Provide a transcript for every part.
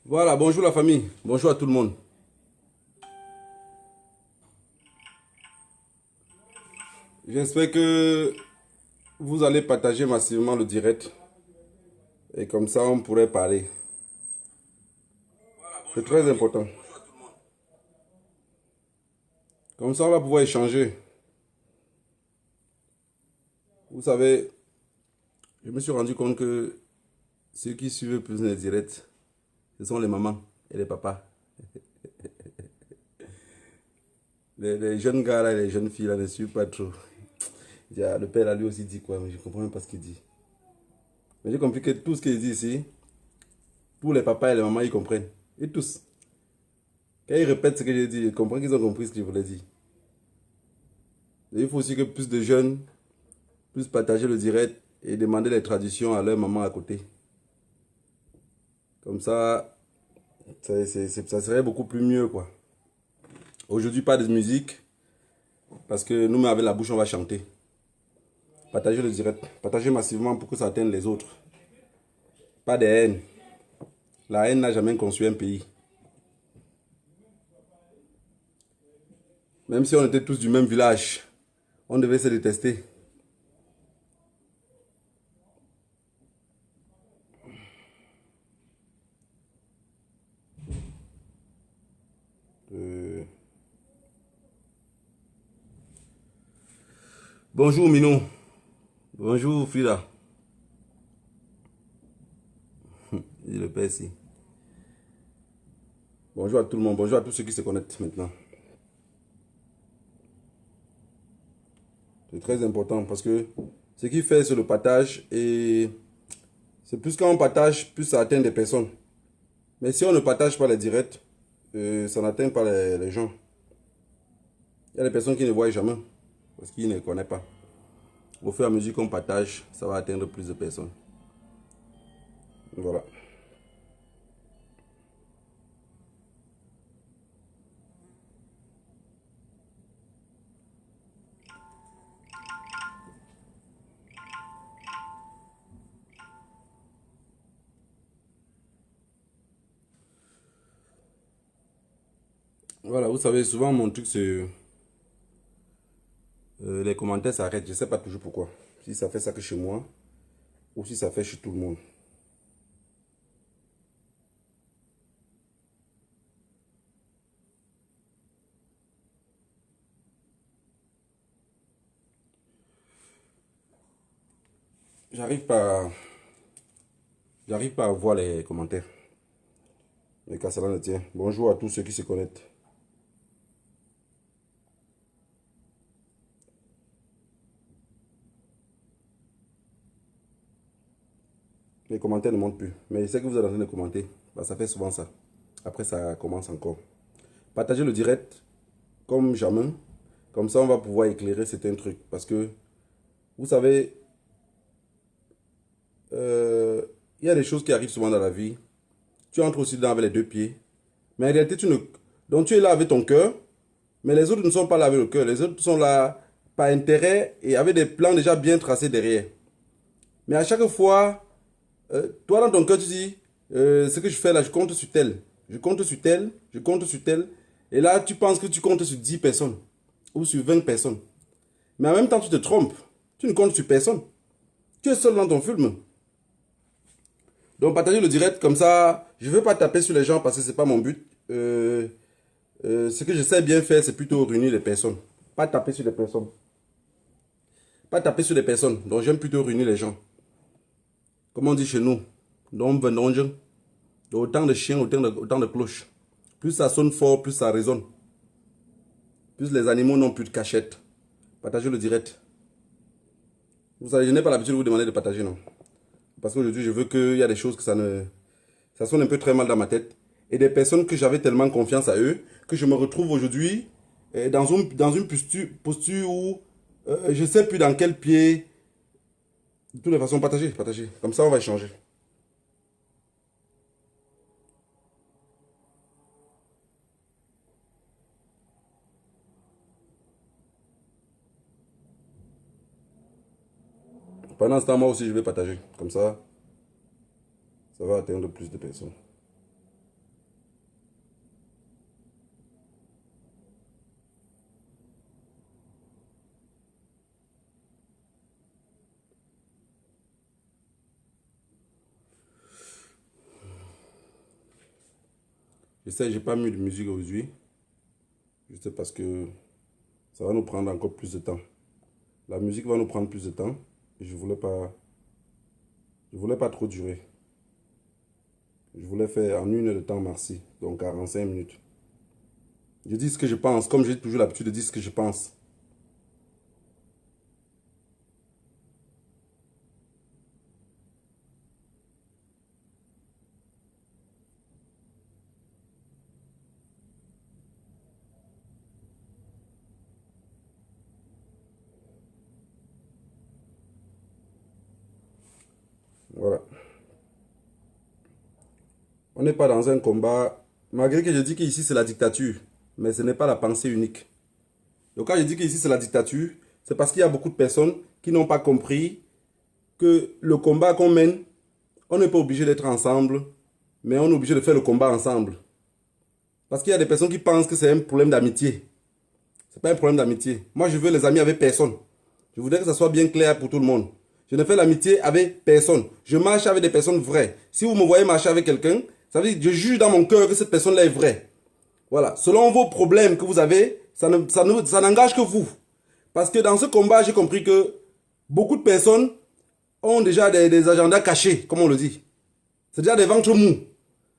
Voilà, bonjour la famille, bonjour à tout le monde. J'espère que vous allez partager massivement le direct et comme ça on pourrait parler. C'est très important. Comme ça on va pouvoir échanger. Vous savez, je me suis rendu compte que ceux qui suivent le plus les directs, ce sont les mamans et les papas. Les jeunes gars là, les jeunes filles là ne suivent pas trop. Le père là lui aussi dit quoi, mais je ne comprends même pas ce qu'il dit. Mais j'ai compris que tout ce qu'il dit ici, tous les papas et les mamans ils comprennent. Et tous. Quand ils répètent ce que j'ai dit, ils comprennent qu'ils ont compris ce que je voulais dire. Et il faut aussi que plus de jeunes puissent partager le direct et demander les traditions à leur maman à côté. Comme ça, ça serait beaucoup plus mieux, quoi. Aujourd'hui, pas de musique, parce que nous, mais avec la bouche, on va chanter. Partagez le direct, partagez massivement pour que ça atteigne les autres. Pas de haine. La haine n'a jamais construit un pays. Même si on était tous du même village, on devait se détester. Euh, Bonjour Minou. Bonjour Frida. Je le père ici. Bonjour à tout le monde. Bonjour à tous ceux qui se connectent maintenant. C'est très important parce que ce qui fait, c'est le partage et c'est plus quand on partage, plus ça atteint des personnes. Mais si on ne partage pas les directs, ça n'atteint pas les gens. Il y a des personnes qui ne voient jamais parce qu'ils ne connaissent pas. Au fur et à mesure qu'on partage, ça va atteindre plus de personnes. Voilà. Voilà, vous savez, souvent mon truc c'est les commentaires s'arrêtent. Je ne sais pas toujours pourquoi. Si ça fait ça que chez moi ou si ça fait chez tout le monde. J'arrive pas, j'arrive pas à voir les commentaires. Mais qu'à cela ne tient. Bonjour à tous ceux qui se connectent. Les commentaires ne montent plus. Mais je sais que vous êtes en train de commenter. Bah, ça fait souvent ça. Après, ça commence encore. Partagez le direct comme jamais. Comme ça, on va pouvoir éclairer certains trucs. Parce que, vous savez, euh, il y a des choses qui arrivent souvent dans la vie. Tu entres aussi dedans avec les deux pieds. Mais en réalité, tu ne... Donc, tu es là avec ton cœur. Mais les autres ne sont pas là avec le cœur. Les autres sont là par intérêt et avec des plans déjà bien tracés derrière. Mais à chaque fois, toi dans ton cœur, tu dis, ce que je fais là, je compte sur tel. Je compte sur tel, je compte sur tel. Et là, tu penses que tu comptes sur 10 personnes ou sur 20 personnes. Mais en même temps, tu te trompes. Tu ne comptes sur personne. Tu es seul dans ton film. Donc, partagez le direct comme ça. Je ne veux pas taper sur les gens parce que ce n'est pas mon but. Ce que je sais bien faire, c'est plutôt réunir les personnes. Pas taper sur les personnes. Pas taper sur les personnes. Donc, j'aime plutôt réunir les gens. Comme on dit chez nous. Donc, vendonge. Autant de chiens, autant de cloches. Plus ça sonne fort, plus ça résonne. Plus les animaux n'ont plus de cachette. Partagez le direct. Vous savez, je n'ai pas l'habitude de vous demander de partager, non. Parce qu'aujourd'hui, je veux qu'il y a des choses que ça sonne un peu très mal dans ma tête. Et des personnes que j'avais tellement confiance à eux, que je me retrouve aujourd'hui dans une posture où je ne sais plus dans quel pied. De toutes les façons, partagez, partagez. Comme ça, on va échanger. Pendant ce temps, moi aussi, je vais partager. Comme ça va atteindre plus de personnes. Je sais, j'ai pas mis de musique aujourd'hui. Juste parce que ça va nous prendre encore plus de temps. La musique va nous prendre plus de temps. Et je voulais pas trop durer. Je voulais faire en 1 heure de temps, merci. Donc 45 minutes. Je dis ce que je pense, comme j'ai toujours l'habitude de dire ce que je pense. Voilà. On n'est pas dans un combat, malgré que je dis qu'ici c'est la dictature, mais ce n'est pas la pensée unique. Donc quand je dis qu'ici c'est la dictature, c'est parce qu'il y a beaucoup de personnes qui n'ont pas compris que le combat qu'on mène, on n'est pas obligé d'être ensemble, mais on est obligé de faire le combat ensemble. Parce qu'il y a des personnes qui pensent que c'est un problème d'amitié. Ce n'est pas un problème d'amitié. Moi, je veux les amis avec personne. Je voudrais que ça soit bien clair pour tout le monde. Je ne fais l'amitié avec personne. Je marche avec des personnes vraies. Si vous me voyez marcher avec quelqu'un, ça veut dire que je juge dans mon cœur que cette personne-là est vraie. Voilà. Selon vos problèmes que vous avez, ça n'engage que vous. Parce que dans ce combat, j'ai compris que beaucoup de personnes ont déjà des agendas cachés, comme on le dit. C'est déjà des ventres mous.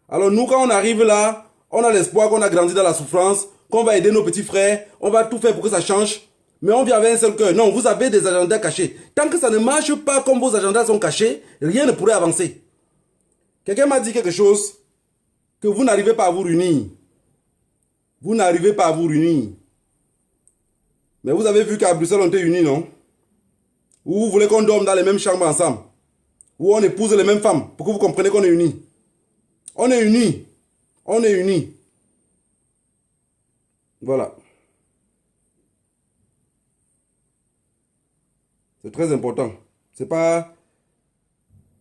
Alors nous, quand on arrive là, on a l'espoir qu'on a grandi dans la souffrance, qu'on va aider nos petits frères, on va tout faire pour que ça change. Mais on vient avec un seul cœur. Non, vous avez des agendas cachés. Tant que ça ne marche pas comme vos agendas sont cachés, rien ne pourrait avancer. Quelqu'un m'a dit quelque chose, que vous n'arrivez pas à vous réunir. Vous n'arrivez pas à vous réunir. Mais vous avez vu qu'à Bruxelles, on était unis, non? Ou vous voulez qu'on dorme dans les mêmes chambres ensemble? Ou on épouse les mêmes femmes, pour que vous compreniez qu'on est unis. On est unis. On est unis. Voilà. C'est très important. C'est pas...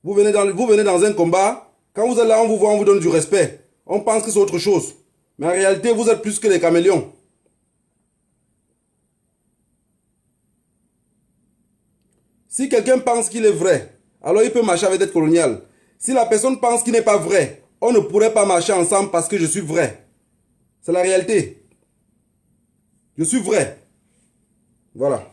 vous venez dans un combat, quand vous êtes là, on vous voit, on vous donne du respect. On pense que c'est autre chose. Mais en réalité, vous êtes plus que des caméléons. Si quelqu'un pense qu'il est vrai, alors il peut marcher avec dette coloniale. Si la personne pense qu'il n'est pas vrai, on ne pourrait pas marcher ensemble parce que je suis vrai. C'est la réalité. Je suis vrai. Voilà.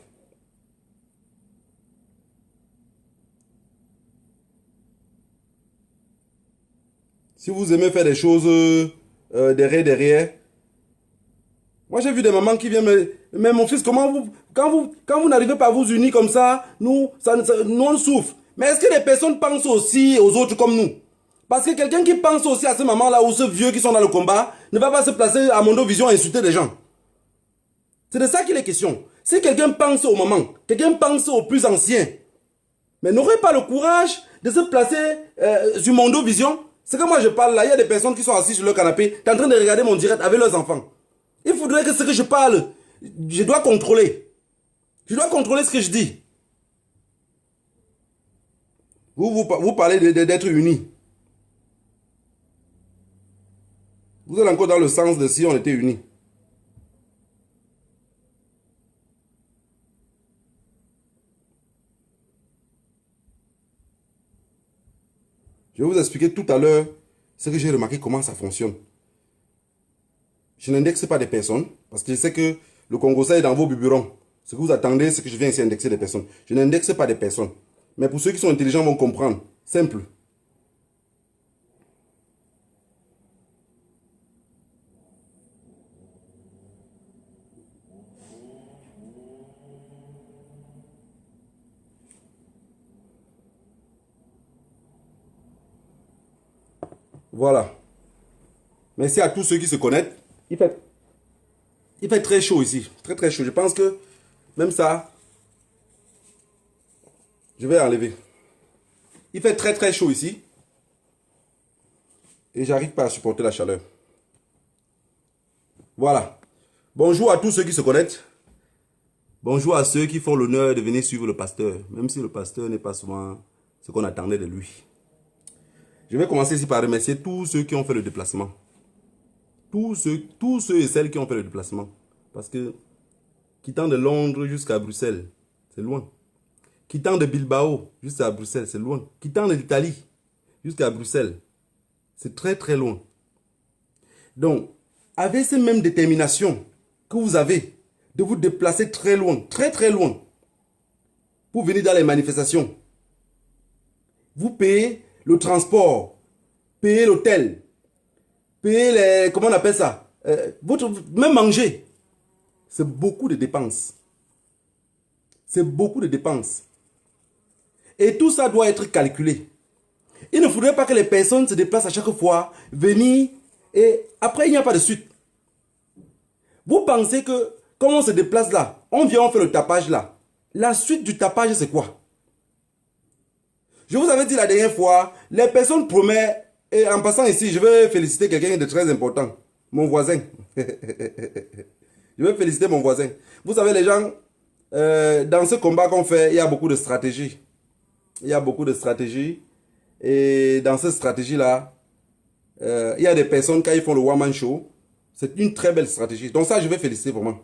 Si vous aimez faire des choses derrière, moi j'ai vu des mamans qui viennent me... Mais mon fils, comment vous... Quand vous n'arrivez pas à vous unir comme ça, nous on souffre. Mais est-ce que les personnes pensent aussi aux autres comme nous? Parce que quelqu'un qui pense aussi à ces mamans-là ou ceux vieux qui sont dans le combat ne va pas se placer à Mondo Vision et insulter des gens. C'est de ça qu'il est question. Si quelqu'un pense aux mamans, quelqu'un pense aux plus anciens, mais n'aurait pas le courage de se placer sur Mondo Vision. C'est que moi je parle là, il y a des personnes qui sont assises sur le canapé, qui sont en train de regarder mon direct avec leurs enfants. Il faudrait que ce que je parle, je dois contrôler. Je dois contrôler ce que je dis. Vous parlez d'être unis. Vous êtes encore dans le sens de si on était unis. Je vais vous expliquer tout à l'heure ce que j'ai remarqué, comment ça fonctionne. Je n'indexe pas des personnes, parce que je sais que le Congo, ça est dans vos biberons. Ce que vous attendez, c'est que je viens ici indexer des personnes. Je n'indexe pas des personnes. Mais pour ceux qui sont intelligents vont comprendre. Simple. Voilà. Merci à tous ceux qui se connaissent. Il fait, il fait très chaud ici. Très très chaud. Je pense que même ça, je vais enlever. Il fait très très chaud ici. Et j'arrive pas à supporter la chaleur. Voilà. Bonjour à tous ceux qui se connectent. Bonjour à ceux qui font l'honneur de venir suivre le pasteur. Même si le pasteur n'est pas souvent ce qu'on attendait de lui. Je vais commencer ici par remercier tous ceux qui ont fait le déplacement. Tous ceux et celles qui ont fait le déplacement. Parce que quittant de Londres jusqu'à Bruxelles, c'est loin. Quittant de Bilbao jusqu'à Bruxelles, c'est loin. Quittant de l'Italie jusqu'à Bruxelles, c'est très très loin. Donc, avec cette même détermination que vous avez de vous déplacer très loin, très très loin, pour venir dans les manifestations, vous payez le transport, payez l'hôtel, payez les... Comment on appelle ça, même manger. C'est beaucoup de dépenses. C'est beaucoup de dépenses. Et tout ça doit être calculé. Il ne faudrait pas que les personnes se déplacent à chaque fois, venir, et après il n'y a pas de suite. Vous pensez que, comme on se déplace là, on vient, on fait le tapage là. La suite du tapage, c'est quoi? Je vous avais dit la dernière fois, les personnes promettent, et en passant ici, je vais féliciter quelqu'un de très important, mon voisin. Je vais féliciter mon voisin. Vous savez, les gens, dans ce combat qu'on fait, il y a beaucoup de stratégies. Il y a beaucoup de stratégies. Et dans cette stratégie-là, il y a des personnes, quand ils font le one-man show, c'est une très belle stratégie. Donc ça, je vais féliciter vraiment.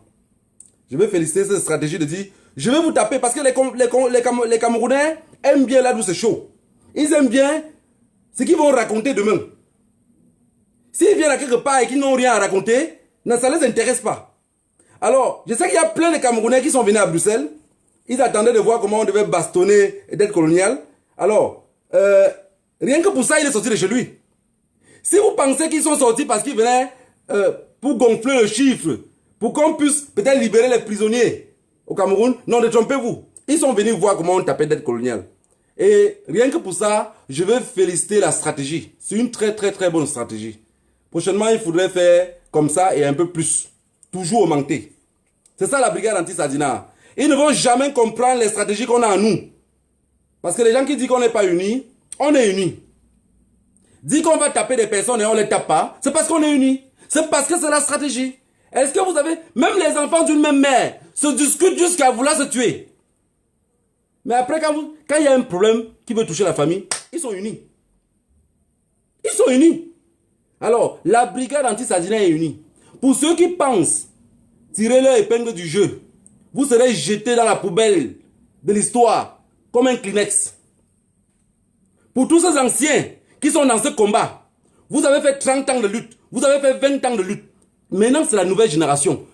Je vais féliciter cette stratégie de dire, je vais vous taper parce que les Camerounais aiment bien là où c'est chaud. Ils aiment bien ce qu'ils vont raconter demain. S'ils viennent à quelque part et qu'ils n'ont rien à raconter, ça ne les intéresse pas. Alors, je sais qu'il y a plein de Camerounais qui sont venus à Bruxelles. Ils attendaient de voir comment on devait bastonner d'être colonial. Alors, rien que pour ça, il est sorti de chez lui. Si vous pensez qu'ils sont sortis parce qu'ils venaient pour gonfler le chiffre, pour qu'on puisse peut-être libérer les prisonniers au Cameroun, non, détrompez-vous. Ils sont venus voir comment on tapait d'être colonial. Et rien que pour ça, je veux féliciter la stratégie. C'est une très très très bonne stratégie. Prochainement, il faudrait faire comme ça et un peu plus. Toujours augmenter. C'est ça la brigade anti-Sadina. Ils ne vont jamais comprendre les stratégies qu'on a en nous. Parce que les gens qui disent qu'on n'est pas unis, on est unis. Dit qu'on va taper des personnes et on ne les tape pas, c'est parce qu'on est unis. C'est parce que c'est la stratégie. Est-ce que vous avez... Même les enfants d'une même mère se discutent jusqu'à vouloir se tuer. Mais après, quand il y a un problème qui veut toucher la famille, ils sont unis. Ils sont unis. Alors, la brigade anti-Sadina est unie. Pour ceux qui pensent tirer leur épingle du jeu, vous serez jetés dans la poubelle de l'histoire comme un Kleenex. Pour tous ces anciens qui sont dans ce combat, vous avez fait 30 ans de lutte, vous avez fait 20 ans de lutte. Maintenant, c'est la nouvelle génération.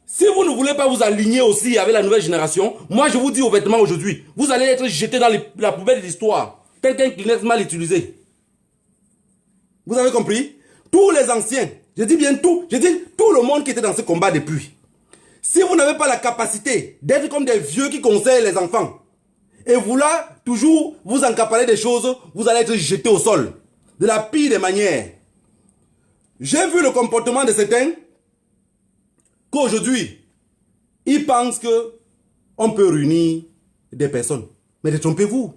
Si vous ne voulez pas vous aligner aussi avec la nouvelle génération, moi je vous dis ouvertement aujourd'hui, vous allez être jetés dans la poubelle de l'histoire, tel qu'un Kleenex mal utilisé. Vous avez compris? Tous les anciens, je dis bien tout, je dis tout le monde qui était dans ce combat depuis. Si vous n'avez pas la capacité d'être comme des vieux qui conseillent les enfants, et vous là, toujours vous encapaler des choses, vous allez être jeté au sol. De la pire des manières. J'ai vu le comportement de certains, qu'aujourd'hui, ils pensent que on peut réunir des personnes. Mais détrompez-vous.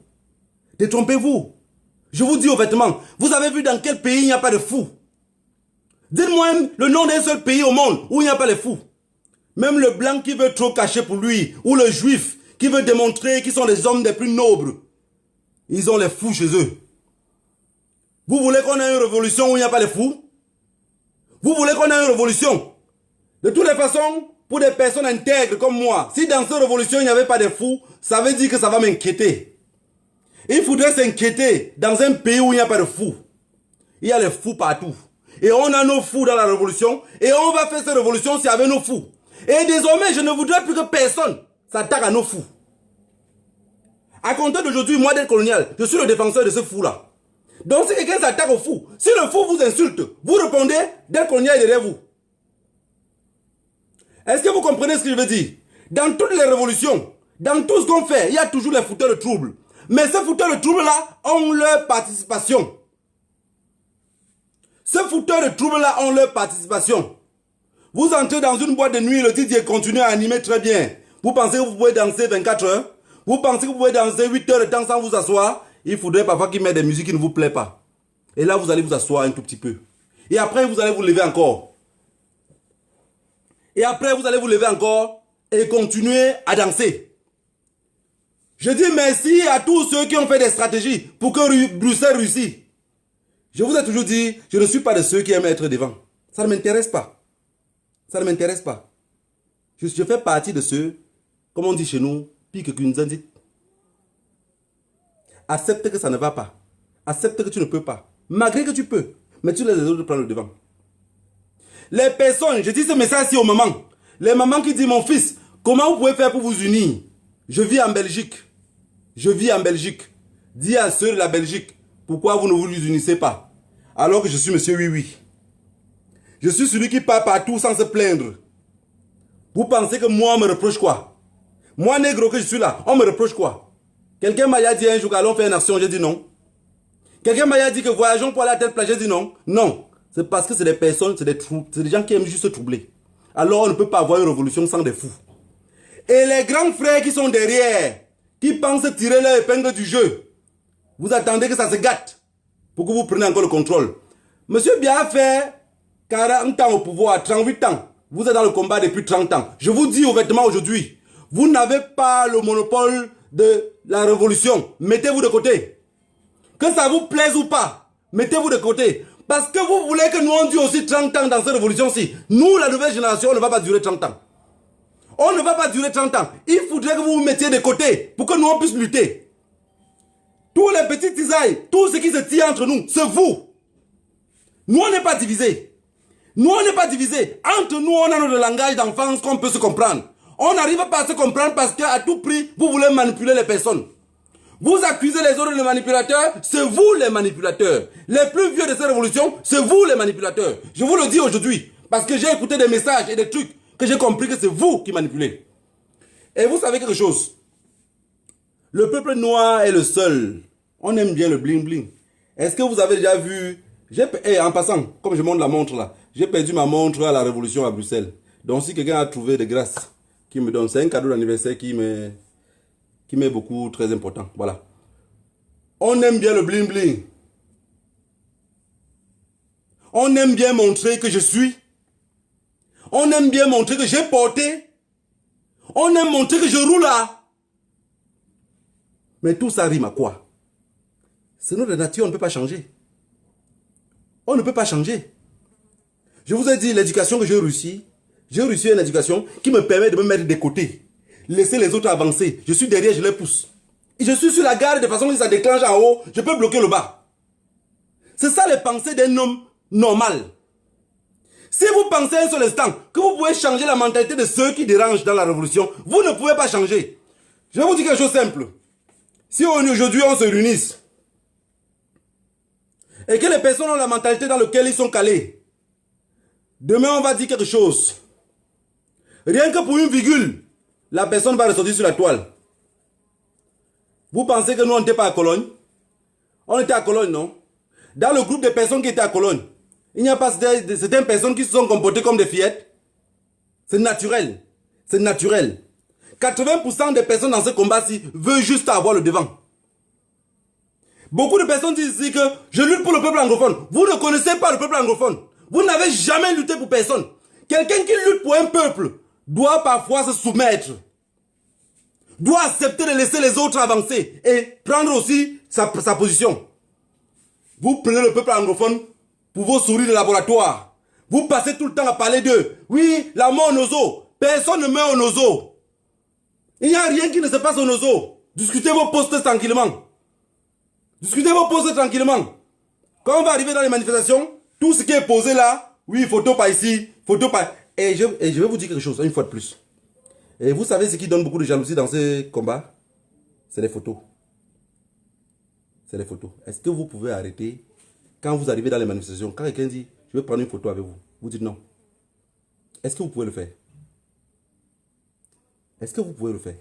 Détrompez-vous. Je vous dis ouvertement, vous avez vu dans quel pays il n'y a pas de fous? Dites-moi le nom d'un seul pays au monde où il n'y a pas de fous. Même le blanc qui veut trop cacher pour lui, ou le juif qui veut démontrer qu'ils sont les hommes les plus nobles, ils ont les fous chez eux. Vous voulez qu'on ait une révolution où il n'y a pas de fous? Vous voulez qu'on ait une révolution? De toutes les façons, pour des personnes intègres comme moi, si dans cette révolution il n'y avait pas de fous, ça veut dire que ça va m'inquiéter. Il faudrait s'inquiéter dans un pays où il n'y a pas de fous. Il y a les fous partout. Et on a nos fous dans la révolution. Et on va faire cette révolution si avec nos fous. Et désormais, je ne voudrais plus que personne s'attaque à nos fous. À compter d'aujourd'hui, moi d'être colonial, je suis le défenseur de ce fou-là. Donc si quelqu'un s'attaque au fou, si le fou vous insulte, vous répondez, d'être colonial est derrière vous. Est-ce que vous comprenez ce que je veux dire? Dans toutes les révolutions, dans tout ce qu'on fait, il y a toujours les fouteurs de troubles. Mais ces fouteurs de troubles-là ont leur participation. Ces fouteurs de troubles-là ont leur participation. Vous entrez dans une boîte de nuit, le DJ continue à animer très bien. Vous pensez que vous pouvez danser 24 heures? Vous pensez que vous pouvez danser 8 heures de temps sans vous asseoir? Il faudrait parfois qu'il mette des musiques qui ne vous plaisent pas. Et là, vous allez vous asseoir un tout petit peu. Et après, vous allez vous lever encore. Et après, vous allez vous lever encore et continuer à danser. Je dis merci à tous ceux qui ont fait des stratégies pour que Bruxelles réussisse. Je vous ai toujours dit, je ne suis pas de ceux qui aiment être devant. Ça ne m'intéresse pas. Ça ne m'intéresse pas. Je fais partie de ceux, comme on dit chez nous, pique qu'une zandite. Accepte que ça ne va pas. Accepte que tu ne peux pas. Malgré que tu peux. Mais tu laisses les autres prendre le devant. Les personnes, je dis ce message-ci aux mamans. Les mamans qui disent, mon fils, comment vous pouvez faire pour vous unir? Je vis en Belgique. Je vis en Belgique. Dis à ceux de la Belgique, pourquoi vous ne vous unissez pas? Alors que je suis monsieur oui. Je suis celui qui part partout sans se plaindre. Vous pensez que moi, on me reproche quoi? Moi, négro, que je suis là, on me reproche quoi? Quelqu'un m'a dit un jour qu'allons faire une action, j'ai dit non. Quelqu'un m'a dit que voyageons pour aller à telle plage, j'ai dit non. Non, c'est parce que c'est des personnes, c'est des gens qui aiment juste se troubler. Alors on ne peut pas avoir une révolution sans des fous. Et les grands frères qui sont derrière, qui pensent tirer leur épingle du jeu, vous attendez que ça se gâte pour que vous preniez encore le contrôle. Monsieur Biya a fait 40 ans au pouvoir, 38 ans. Vous êtes dans le combat depuis 30 ans. Je vous dis ouvertement aujourd'hui, vous n'avez pas le monopole de la révolution. Mettez-vous de côté. Que ça vous plaise ou pas, mettez-vous de côté. Parce que vous voulez que nous on dure aussi 30 ans dans cette révolution-ci. Nous, la nouvelle génération, on ne va pas durer 30 ans. On ne va pas durer 30 ans. Il faudrait que vous vous mettiez de côté pour que nous on puisse lutter. Tous les petits tisailles, tout ce qui se tient entre nous, c'est vous. Nous, on n'est pas divisés. Nous, on n'est pas divisés. Entre nous, on a notre langage d'enfance qu'on peut se comprendre. On n'arrive pas à se comprendre parce qu'à tout prix, vous voulez manipuler les personnes. Vous accusez les autres de manipulateurs, c'est vous les manipulateurs. Les plus vieux de cette révolution, c'est vous les manipulateurs. Je vous le dis aujourd'hui, parce que j'ai écouté des messages et des trucs que j'ai compris que c'est vous qui manipulez. Et vous savez quelque chose? Le peuple noir est le seul. On aime bien le bling bling. Est-ce que vous avez déjà vu... en passant, comme je montre la montre là, j'ai perdu ma montre à la révolution à Bruxelles. Donc si quelqu'un a trouvé de grâce, qui me donne, c'est un cadeau d'anniversaire qui m'est beaucoup très important. Voilà. On aime bien le bling bling. On aime bien montrer que je suis. On aime bien montrer que j'ai porté. On aime montrer que je roule là. Mais tout ça rime à quoi? C'est notre nature, on ne peut pas changer. On ne peut pas changer. Je vous ai dit l'éducation que j'ai réussi. J'ai réussi une éducation qui me permet de me mettre de côté. Laisser les autres avancer. Je suis derrière, je les pousse. Et je suis sur la garde de façon que si ça déclenche en haut, je peux bloquer le bas. C'est ça les pensées d'un homme normal. Si vous pensez un seul instant que vous pouvez changer la mentalité de ceux qui dérangent dans la révolution, vous ne pouvez pas changer. Je vais vous dire quelque chose de simple. Si aujourd'hui on se réunisse et que les personnes ont la mentalité dans laquelle ils sont calés, demain on va dire quelque chose. Rien que pour une virgule, la personne va ressortir sur la toile. Vous pensez que nous, on n'était pas à Cologne? On était à Cologne, non? Dans le groupe de personnes qui étaient à Cologne, il n'y a pas certaines personnes qui se sont comportées comme des fillettes. C'est naturel. C'est naturel. 80% des personnes dans ce combat-ci veulent juste avoir le devant. Beaucoup de personnes disent ici que je lutte pour le peuple anglophone. Vous ne connaissez pas le peuple anglophone. Vous n'avez jamais lutté pour personne. Quelqu'un qui lutte pour un peuple doit parfois se soumettre. Doit accepter de laisser les autres avancer et prendre aussi sa position. Vous prenez le peuple anglophone pour vos souris de laboratoire. Vous passez tout le temps à parler d'eux. Oui, la mort aux os. Personne ne meurt aux os. Il n'y a rien qui ne se passe aux os. Discutez vos postes tranquillement. Discutez vos postes tranquillement. Quand on va arriver dans les manifestations, tout ce qui est posé là, oui, photo pas ici, photo pas... Et je vais vous dire quelque chose, une fois de plus. Et vous savez ce qui donne beaucoup de jalousie dans ces combats? C'est les photos. C'est les photos. Est-ce que vous pouvez arrêter, quand vous arrivez dans les manifestations, quand quelqu'un dit, je vais prendre une photo avec vous, vous dites non. Est-ce que vous pouvez le faire? Est-ce que vous pouvez le faire?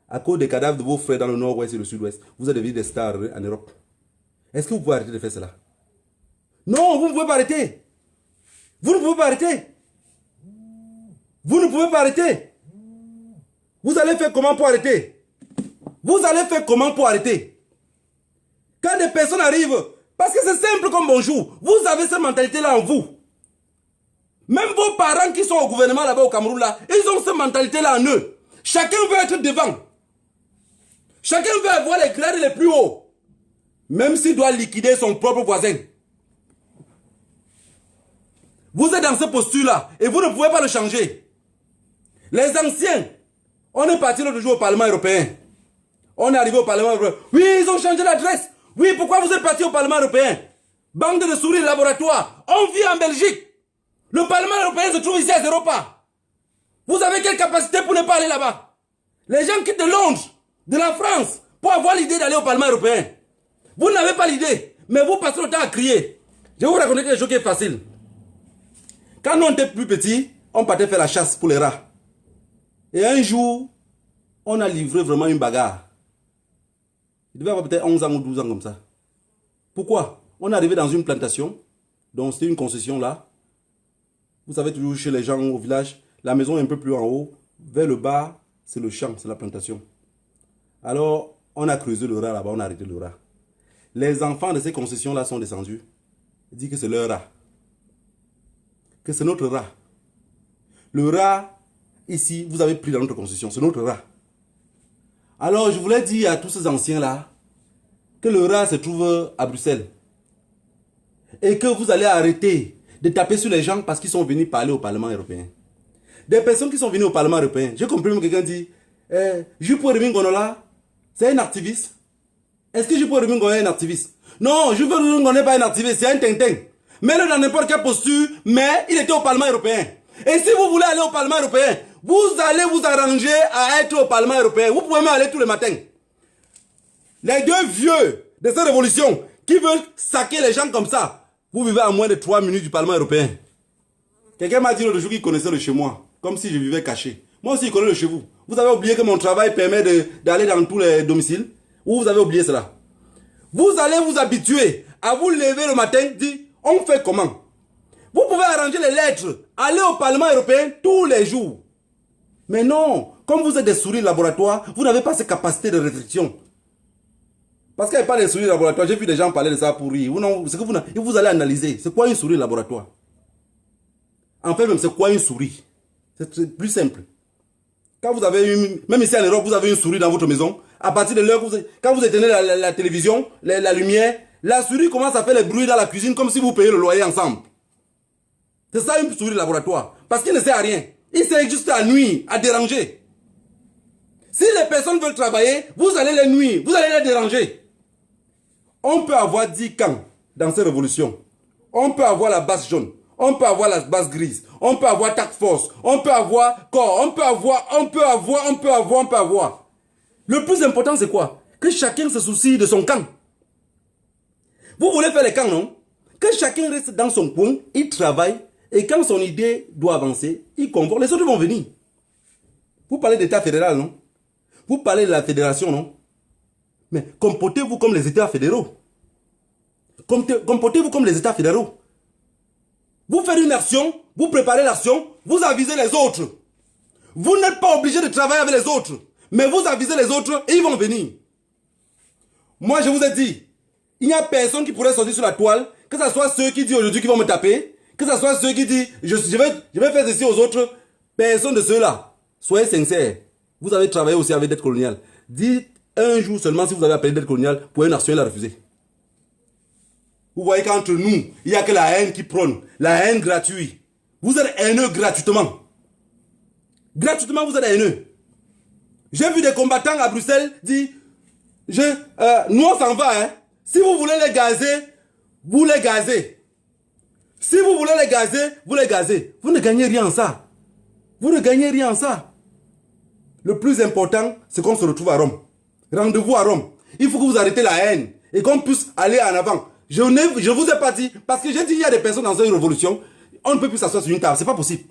À cause des cadavres de vos frères dans le nord-ouest et le sud-ouest, vous êtes devenus des stars en Europe. Est-ce que vous pouvez arrêter de faire cela? Non, vous ne pouvez pas arrêter. Vous ne pouvez pas arrêter. Vous ne pouvez pas arrêter. Vous allez faire comment pour arrêter? Vous allez faire comment pour arrêter? Quand des personnes arrivent, parce que c'est simple comme bonjour, vous avez cette mentalité-là en vous. Même vos parents qui sont au gouvernement là-bas au Cameroun, là, ils ont cette mentalité-là en eux. Chacun veut être devant. Chacun veut avoir les grades les plus hauts. Même s'il doit liquider son propre voisin. Vous êtes dans cette posture-là et vous ne pouvez pas le changer. Les anciens, on est parti l'autre jour au Parlement européen. On est arrivé au Parlement européen. Oui, ils ont changé l'adresse. Oui, pourquoi vous êtes parti au Parlement européen? Bande de souris laboratoire. On vit en Belgique. Le Parlement européen se trouve ici à 0 pas. Vous avez quelle capacité pour ne pas aller là-bas? Les gens quittent de Londres, de la France, pour avoir l'idée d'aller au Parlement européen. Vous n'avez pas l'idée, mais vous passez le temps à crier. Je vais vous raconter quelque chose qui est facile. Quand nous étions plus petits, on partait faire la chasse pour les rats. Et un jour, on a livré vraiment une bagarre. Il devait avoir peut-être 11 ans ou 12 ans comme ça. Pourquoi? On est arrivé dans une plantation, donc c'était une concession là. Vous savez, toujours chez les gens au village, la maison est un peu plus en haut. Vers le bas, c'est le champ, c'est la plantation. Alors, on a creusé le rat là-bas, on a arrêté le rat. Les enfants de ces concessions-là sont descendus. Ils disent que c'est leur rat. Que c'est notre rat. Le rat, ici, vous avez pris dans notre concession, c'est notre rat. Alors, je voulais dire à tous ces anciens-là que le rat se trouve à Bruxelles. Et que vous allez arrêter de taper sur les gens parce qu'ils sont venus parler au Parlement européen. Des personnes qui sont venues au Parlement européen, j'ai compris que quelqu'un dit Jupo Gonola, c'est un activiste. Est-ce que Jupo Gonola est un activiste? Non, Jupo Gonola n'est pas un activiste, c'est un tintin. Mets-le dans n'importe quelle posture, mais il était au Parlement européen. Et si vous voulez aller au Parlement européen, vous allez vous arranger à être au Parlement européen. Vous pouvez même aller tous les matins. Les deux vieux de cette révolution qui veulent saquer les gens comme ça, vous vivez à moins de 3 minutes du Parlement européen. Quelqu'un m'a dit l'autre jour qu'il connaissait le chez moi, comme si je vivais caché. Moi aussi, je connais le chez vous. Vous avez oublié que mon travail permet d'aller dans tous les domiciles? Ou vous avez oublié cela? Vous allez vous habituer à vous lever le matin, dire, on fait comment? Vous pouvez arranger les lettres, aller au Parlement européen tous les jours. Mais non, comme vous êtes des souris de laboratoire, vous n'avez pas cette capacité de réflexion. Parce qu'il n'y a pas de souris de laboratoire. J'ai vu des gens parler de ça pour rire. Vous allez analyser. C'est quoi une souris de laboratoire? En fait, même, c'est quoi une souris? C'est plus simple. Quand vous avez même ici en Europe, vous avez une souris dans votre maison. À partir de l'heure, quand vous éteignez la télévision, la lumière, la souris commence à faire les bruits dans la cuisine comme si vous payez le loyer ensemble. C'est ça une souris de laboratoire. Parce qu'il ne sert à rien. Il sert juste à nuire, à déranger. Si les personnes veulent travailler, vous allez les nuire, vous allez les déranger. On peut avoir 10 camps dans cette révolution. On peut avoir la base jaune. On peut avoir la base grise. On peut avoir task force. On peut avoir corps. On peut avoir. Le plus important, c'est quoi? Que chacun se soucie de son camp. Vous voulez faire les camps, non? Que chacun reste dans son coin, il travaille, et quand son idée doit avancer, il convoque. Les autres vont venir. Vous parlez d'État fédéral, non? Vous parlez de la fédération, non? Mais comportez-vous comme les États fédéraux. Comportez-vous comme les États fédéraux. Vous faites une action, vous préparez l'action, vous avisez les autres. Vous n'êtes pas obligé de travailler avec les autres. Mais vous avisez les autres et ils vont venir. Moi, je vous ai dit, il n'y a personne qui pourrait sortir sur la toile, que ce soit ceux qui disent aujourd'hui qu'ils vont me taper, que ce soit ceux qui disent je vais faire ceci aux autres. Personne de ceux-là. Soyez sincères. Vous avez travaillé aussi avec dette coloniale. Dites un jour seulement si vous avez appelé dette coloniale pour une nation et la refuser. Vous voyez qu'entre nous, il n'y a que la haine qui prône. La haine gratuite. Vous êtes haineux gratuitement. Gratuitement, vous êtes haineux. J'ai vu des combattants à Bruxelles dire, nous on s'en va, hein. Si vous voulez les gazer, vous les gazez. Si vous voulez les gazer, vous les gazez. Vous ne gagnez rien en ça. Vous ne gagnez rien en ça. Le plus important, c'est qu'on se retrouve à Rome. Rendez-vous à Rome. Il faut que vous arrêtez la haine et qu'on puisse aller en avant. Je vous ai pas dit, parce que j'ai dit il y a des personnes dans une révolution, on ne peut plus s'asseoir sur une table, c'est pas possible.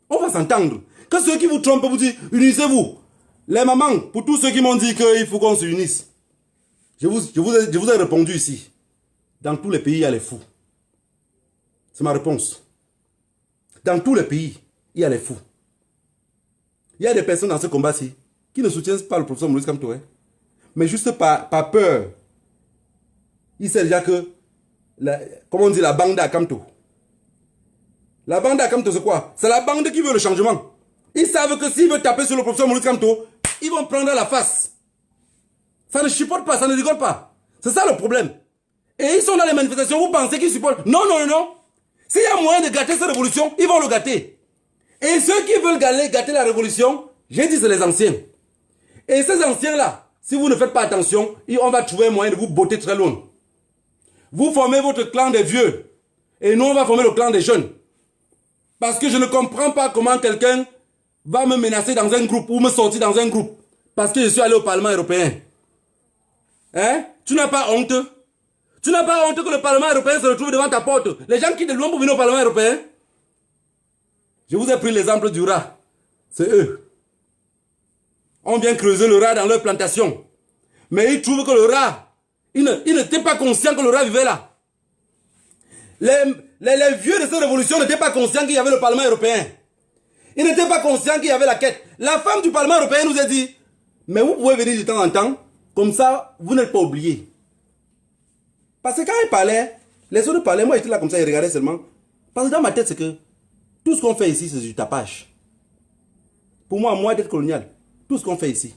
On va s'entendre. Que ceux qui vous trompent vous disent, unissez-vous. Les mamans, pour tous ceux qui m'ont dit qu'il faut qu'on se unisse, je vous ai répondu ici. Dans tous les pays, il y a les fous. C'est ma réponse. Dans tous les pays, il y a les fous. Il y a des personnes dans ce combat-ci qui ne soutiennent pas le professeur Maurice Kamto, hein, mais juste par peur. Il sait déjà que, comment on dit, la bande à Kamto. La bande à Kamto, c'est quoi? C'est la bande qui veut le changement. Ils savent que s'ils veulent taper sur le professeur Maurice Kamto, ils vont prendre la face. Ça ne chipote pas, ça ne rigole pas. C'est ça le problème. Et ils sont dans les manifestations, vous pensez qu'ils supportent? Non, non, non, non. S'il y a moyen de gâter cette révolution, ils vont le gâter. Et ceux qui veulent gâter la révolution, j'ai dit c'est les anciens. Et ces anciens-là, si vous ne faites pas attention, on va trouver un moyen de vous botter très loin. Vous formez votre clan des vieux. Et nous, on va former le clan des jeunes. Parce que je ne comprends pas comment quelqu'un va me menacer dans un groupe ou me sortir dans un groupe parce que je suis allé au Parlement européen. Hein? Tu n'as pas honte? Tu n'as pas honte que le Parlement européen se retrouve devant ta porte? Les gens qui de loin pour venir au Parlement européen? Je vous ai pris l'exemple du rat. C'est eux. On vient creuser le rat dans leur plantation. Mais ils trouvent que le rat, ils n'étaient pas conscients que le rat vivait là. Les vieux de cette révolution n'étaient pas conscients qu'il y avait le Parlement européen. Ils n'étaient pas conscients qu'il y avait la quête. La femme du Parlement européen nous a dit, mais vous pouvez venir de temps en temps, comme ça, vous n'êtes pas oubliés. Parce que quand il parlait, les autres parlaient, moi j'étais là comme ça, ils regardaient seulement. Parce que dans ma tête, c'est que tout ce qu'on fait ici, c'est du tapage. Pour moi d'être colonial, tout ce qu'on fait ici.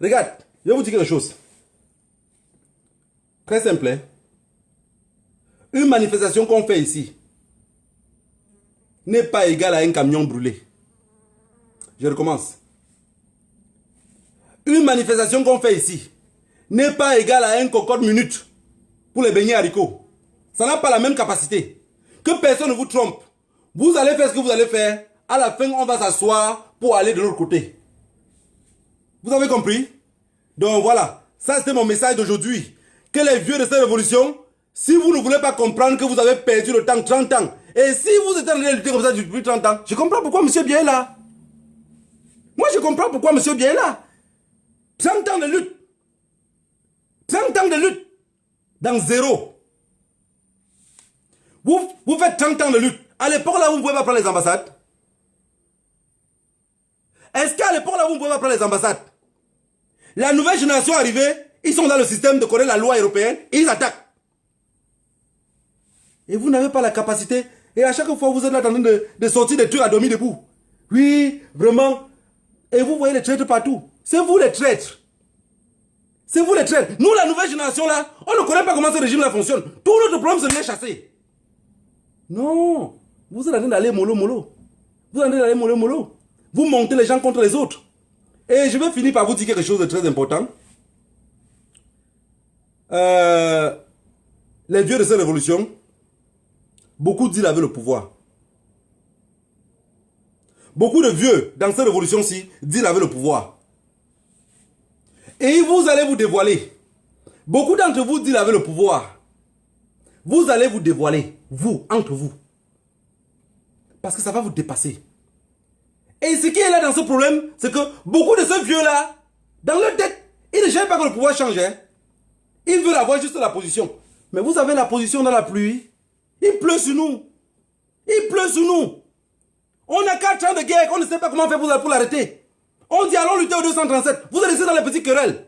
Regarde, je vais vous dire quelque chose. Très simple. Hein? Une manifestation qu'on fait ici n'est pas égale à un camion brûlé. Je recommence. Une manifestation qu'on fait ici n'est pas égale à un cocotte minute pour les beignets haricots. Ça n'a pas la même capacité. Que personne ne vous trompe. Vous allez faire ce que vous allez faire. À la fin, on va s'asseoir pour aller de l'autre côté. Vous avez compris? Donc voilà. Ça, c'était mon message d'aujourd'hui. Que les vieux de cette révolution, si vous ne voulez pas comprendre que vous avez perdu le temps, 30 ans, et si vous êtes en train de lutter comme ça depuis 30 ans, je comprends pourquoi M. Biya est là. Moi, je comprends pourquoi M. Biya est là. 30 ans de lutte. 30 ans de lutte. Dans zéro. Vous faites 30 ans de lutte. À l'époque là, vous ne pouvez pas prendre les ambassades. Est-ce qu'à l'époque là, vous ne pouvez pas prendre les ambassades? La nouvelle génération arrivée, ils sont dans le système de connaître la loi européenne et ils attaquent. Et vous n'avez pas la capacité. Et à chaque fois, vous êtes là en train de sortir des trucs à dormir debout. Oui, vraiment. Et vous voyez les traîtres partout. C'est vous les traîtres. C'est vous les traîtres. Nous, la nouvelle génération là, on ne connaît pas comment ce régime là fonctionne. Tout notre problème, c'est de les chasser. Non. Vous êtes en train d'aller mollo mollo. Vous êtes en train d'aller mollo mollo. Vous montez les gens contre les autres. Et je vais finir par vous dire quelque chose de très important. Les vieux de cette révolution, beaucoup disent avec le pouvoir. Beaucoup de vieux dans cette révolution-ci disent avec le pouvoir. Et vous allez vous dévoiler. Beaucoup d'entre vous disent avec le pouvoir. Vous allez vous dévoiler, vous, entre vous. Parce que ça va vous dépasser. Et ce qui est là dans ce problème, c'est que beaucoup de ces vieux-là, dans leur tête, ils ne cherchent pas que le pouvoir change. Hein. Ils veulent avoir juste la position. Mais vous avez la position dans la pluie. Il pleut sur nous. Il pleut sur nous. On a 4 ans de guerre, on ne sait pas comment faire pour l'arrêter. On dit allons lutter au 237. Vous êtes ici dans les petites querelles.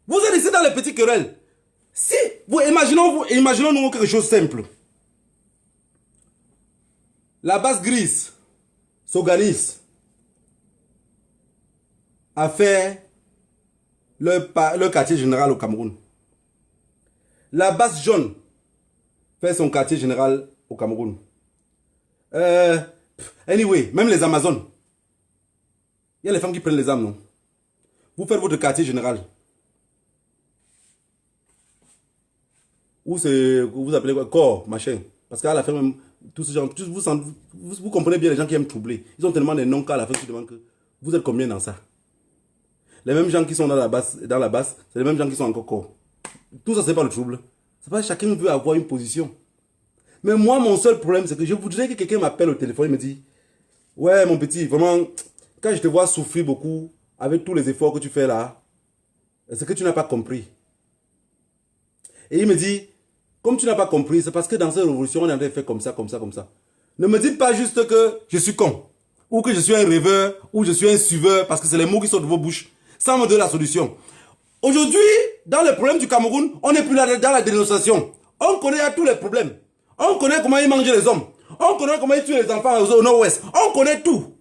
Vous êtes ici dans les petites querelles. Si, imaginons-nous quelque chose de simple. La base grise s'organise à faire le quartier général au Cameroun. La base jaune fait son quartier général au Cameroun. Anyway, même les Amazones. Il y a les femmes qui prennent les armes, non? Vous faites votre quartier général. Ou c'est, vous appelez quoi? Corps, machin. Parce qu'à la fin, même, tous ces gens, vous comprenez bien les gens qui aiment troubler. Ils ont tellement des noms qu'à la fin, tu demandes que vous êtes combien dans ça? Les mêmes gens qui sont dans la base, c'est les mêmes gens qui sont encore corps. Tout ça, c'est pas le trouble. C'est pas chacun veut avoir une position. Mais moi, mon seul problème, c'est que je voudrais que quelqu'un m'appelle au téléphone et me dise, ouais, mon petit, vraiment, quand je te vois souffrir beaucoup avec tous les efforts que tu fais là, c'est que tu n'as pas compris. Et il me dit, comme tu n'as pas compris, c'est parce que dans cette révolution, on est en train de faire comme ça, comme ça, comme ça. Ne me dites pas juste que je suis con, ou que je suis un rêveur, ou je suis un suiveur, parce que c'est les mots qui sortent de vos bouches, sans me donner la solution. Aujourd'hui, dans le problème du Cameroun, on n'est plus là dans la dénonciation. On connaît tous les problèmes. On connaît comment ils mangent les hommes. On connaît comment ils tuent les enfants au nord-ouest. On connaît tout.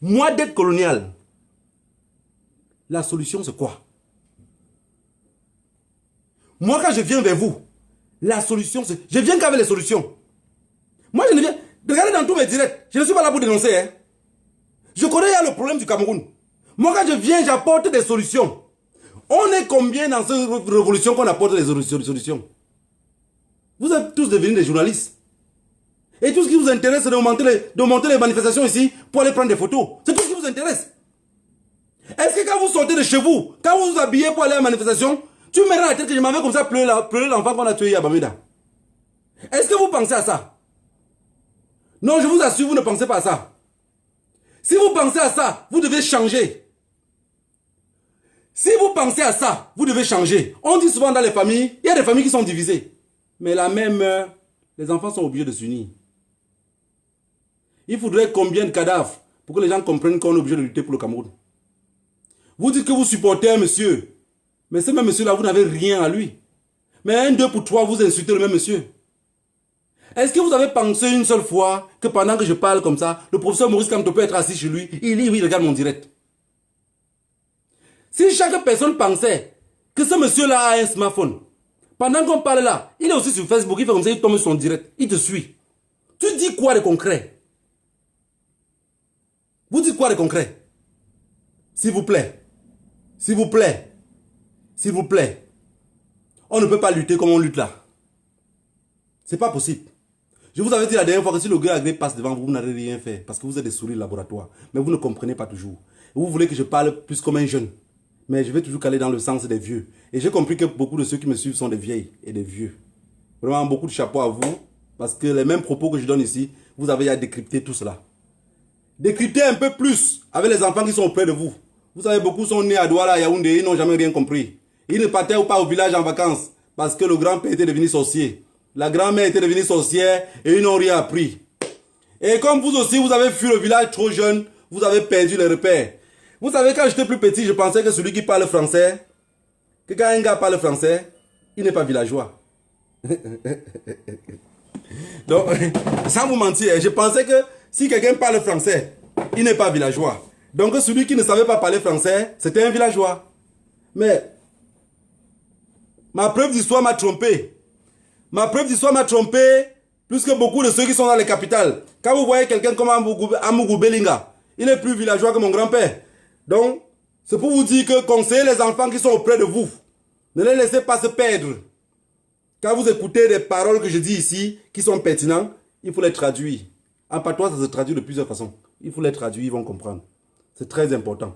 Moi, d'être colonial, la solution, c'est quoi? Moi, quand je viens vers vous, la solution, c'est... Je viens qu'avec les solutions. Moi, je ne viens... Regardez dans tous mes directs. Je ne suis pas là pour dénoncer. Hein. Je connais le problème du Cameroun. Moi, quand je viens, j'apporte des solutions. On est combien dans cette révolution qu'on apporte des solutions? Vous êtes tous devenus des journalistes. Et tout ce qui vous intéresse, c'est de monter les manifestations ici pour aller prendre des photos. C'est tout ce qui vous intéresse. Est-ce que quand vous sortez de chez vous, quand vous vous habillez pour aller à la manifestation, tu me mets dans la tête que je m'avais comme ça pleurer l'enfant qu'on a tué à Bamida? Est-ce que vous pensez à ça? Non, je vous assure, vous ne pensez pas à ça. Si vous pensez à ça, vous devez changer. Si vous pensez à ça, vous devez changer. On dit souvent dans les familles, il y a des familles qui sont divisées. Mais la même heure, les enfants sont obligés de s'unir. Il faudrait combien de cadavres pour que les gens comprennent qu'on est obligé de lutter pour le Cameroun? Vous dites que vous supportez un monsieur. Mais ce même monsieur-là, vous n'avez rien à lui. Mais un, deux pour trois, vous insultez le même monsieur. Est-ce que vous avez pensé une seule fois que pendant que je parle comme ça, le professeur Maurice Kamto peut être assis chez lui, il lit, oui, il regarde mon direct. Si chaque personne pensait que ce monsieur-là a un smartphone, pendant qu'on parle là, il est aussi sur Facebook, il fait comme ça, il tombe sur son direct, il te suit. Tu dis quoi de concret? Vous dites quoi de concret? S'il vous plaît, s'il vous plaît, s'il vous plaît, on ne peut pas lutter comme on lutte là. C'est pas possible. Je vous avais dit la dernière fois que si le gars agré passe devant vous, vous n'allez rien faire parce que vous êtes des souris de laboratoire. Mais vous ne comprenez pas toujours. Vous voulez que je parle plus comme un jeune. Mais je vais toujours caler dans le sens des vieux. Et j'ai compris que beaucoup de ceux qui me suivent sont des vieilles et des vieux. Vraiment beaucoup de chapeau à vous. Parce que les mêmes propos que je donne ici, vous avez à décrypter tout cela. Décryptez un peu plus avec les enfants qui sont auprès de vous. Vous savez, beaucoup sont nés à Douala, à Yaoundé, ils n'ont jamais rien compris. Ils ne partaient pas au village en vacances parce que le grand-père était devenu sorcier. La grand-mère était devenue sorcière et ils n'ont rien appris. Et comme vous aussi, vous avez fui le village trop jeune, vous avez perdu les repères. Vous savez, quand j'étais plus petit, je pensais que celui qui parle français, que quand un gars parle français, il n'est pas villageois. Donc, sans vous mentir, je pensais que si quelqu'un parle français, il n'est pas villageois. Donc celui qui ne savait pas parler français, c'était un villageois. Mais ma preuve d'histoire m'a trompé. Ma preuve d'histoire m'a trompé plus que beaucoup de ceux qui sont dans les capitales. Quand vous voyez quelqu'un comme Amougou Belinga, il est plus villageois que mon grand-père. Donc, c'est pour vous dire que conseillez les enfants qui sont auprès de vous. Ne les laissez pas se perdre. Quand vous écoutez des paroles que je dis ici, qui sont pertinentes, il faut les traduire. En patois, ça se traduit de plusieurs façons. Il faut les traduire, ils vont comprendre. C'est très important.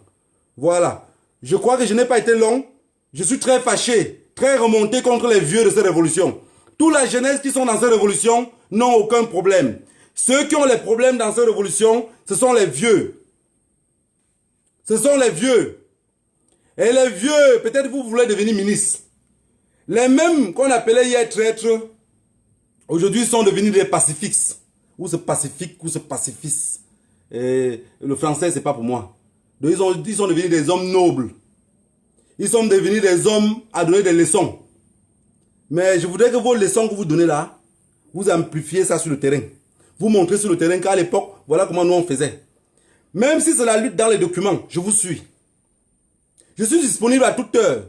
Voilà. Je crois que je n'ai pas été long. Je suis très fâché, très remonté contre les vieux de cette révolution. Toute la jeunesse qui sont dans cette révolution n'ont aucun problème. Ceux qui ont les problèmes dans cette révolution, ce sont les vieux. Ce sont les vieux. Et les vieux, peut-être vous voulez devenir ministre. Les mêmes qu'on appelait hier traîtres, aujourd'hui sont devenus des pacifiques. Ou ce pacifique, ou ce pacifiste. Et le français, c'est pas pour moi. Donc ils sont devenus des hommes nobles. Ils sont devenus des hommes à donner des leçons. Mais je voudrais que vos leçons que vous donnez là, vous amplifiez ça sur le terrain. Vous montrez sur le terrain qu'à l'époque, voilà comment nous on faisait. Même si c'est la lutte dans les documents, je vous suis. Je suis disponible à toute heure.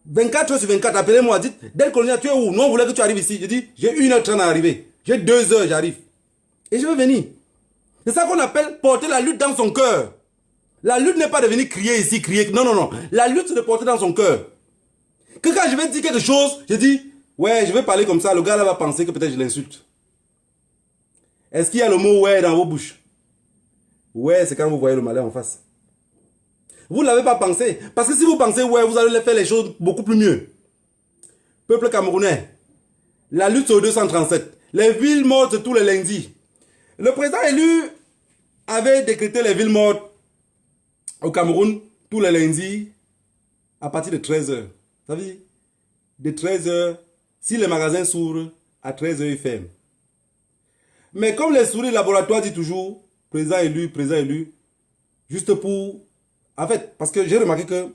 24 heures sur 24, appelez-moi, dites, dès le colonel, tu es où? Non, on voulait que tu arrives ici. Je dis, j'ai 1h30 à arriver. J'ai 2 heures, j'arrive. Et je vais venir. C'est ça qu'on appelle porter la lutte dans son cœur. La lutte n'est pas de venir crier ici, crier. Non, non, non. La lutte, c'est de porter dans son cœur. Que quand je vais dire quelque chose, je dis, ouais, je vais parler comme ça, le gars là va penser que peut-être je l'insulte. Est-ce qu'il y a le mot ouais dans vos bouches? Ouais, c'est quand vous voyez le malheur en face. Vous ne l'avez pas pensé. Parce que si vous pensez ouais, vous allez faire les choses beaucoup plus mieux. Peuple camerounais, la lutte sur 237, les villes mortes tous les lundis. Le président élu avait décrété les villes mortes au Cameroun tous les lundis à partir de 13h. Ça veut dire, de 13h, si les magasins s'ouvrent, à 13h ils ferment. Mais comme les souris laboratoires disent toujours, président élu, juste pour... En fait, parce que j'ai remarqué que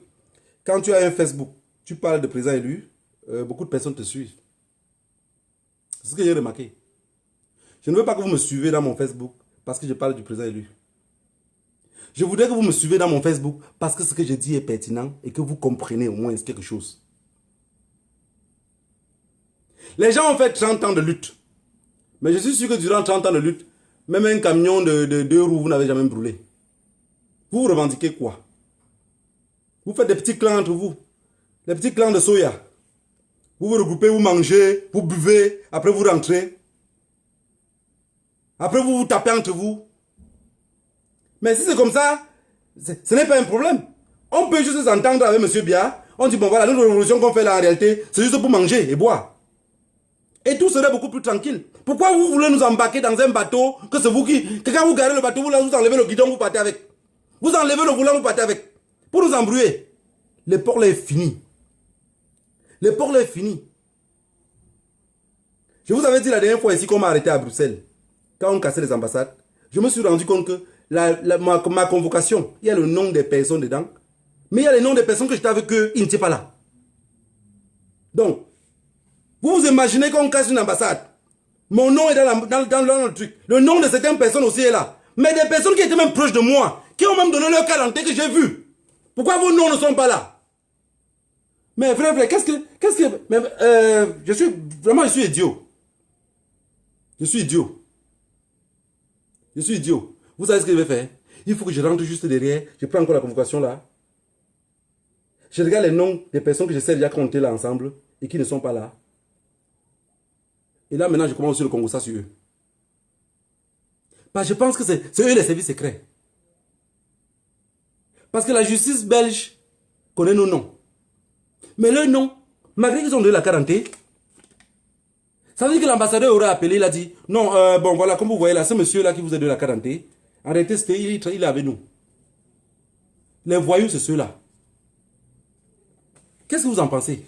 quand tu as un Facebook, tu parles de président élu, beaucoup de personnes te suivent. C'est ce que j'ai remarqué. Je ne veux pas que vous me suivez dans mon Facebook parce que je parle du président élu. Je voudrais que vous me suivez dans mon Facebook parce que ce que je dis est pertinent et que vous comprenez au moins quelque chose. Les gens ont fait 30 ans de lutte. Mais je suis sûr que durant 30 ans de lutte, même un camion de 2 roues, vous n'avez jamais brûlé. Vous revendiquez quoi? Vous faites des petits clans entre vous. Les petits clans de soya. Vous vous regroupez, vous mangez, vous buvez, après vous rentrez. Après, vous vous tapez entre vous. Mais si c'est comme ça, ce n'est pas un problème. On peut juste s'entendre avec M. Biya. On dit, bon voilà, notre révolution qu'on fait là en réalité, c'est juste pour manger et boire. Et tout serait beaucoup plus tranquille. Pourquoi vous voulez nous embarquer dans un bateau que c'est vous que quand vous garez le bateau, vous enlevez le guidon, vous partez avec. Vous enlevez le volant, vous partez avec. Pour nous embrouiller. Le port là est fini. Le port là est fini. Je vous avais dit la dernière fois ici qu'on m'a arrêté à Bruxelles. Quand on cassait les ambassades, je me suis rendu compte que ma convocation, il y a le nom des personnes dedans. Mais il y a le nom des personnes que j'étais avec eux, ils n'étaient pas là. Donc, vous vous imaginez qu'on casse une ambassade. Mon nom est dans le truc. Le nom de certaines personnes aussi est là. Mais des personnes qui étaient même proches de moi, qui ont même donné leur carte d'identité que j'ai vu. Pourquoi vos noms ne sont pas là? Mais frère, je suis idiot. Je suis idiot. Je suis idiot. Vous savez ce que je vais faire? Il faut que je rentre juste derrière. Je prends encore la convocation là. Je regarde les noms des personnes que j'essaie déjà compter là ensemble et qui ne sont pas là. Et là maintenant je commence aussi le Congo ça sur eux. Parce que je pense que c'est eux les services secrets. Parce que la justice belge connaît nos noms. Mais leurs noms, malgré qu'ils ont donné la quarantaine, ça veut dire que l'ambassadeur aurait appelé, il a dit, non, bon voilà, comme vous voyez là, ce monsieur-là qui vous a donné la quarantaine, en réalité, il est avec nous. Les voyous, c'est ceux-là. Qu'est-ce que vous en pensez?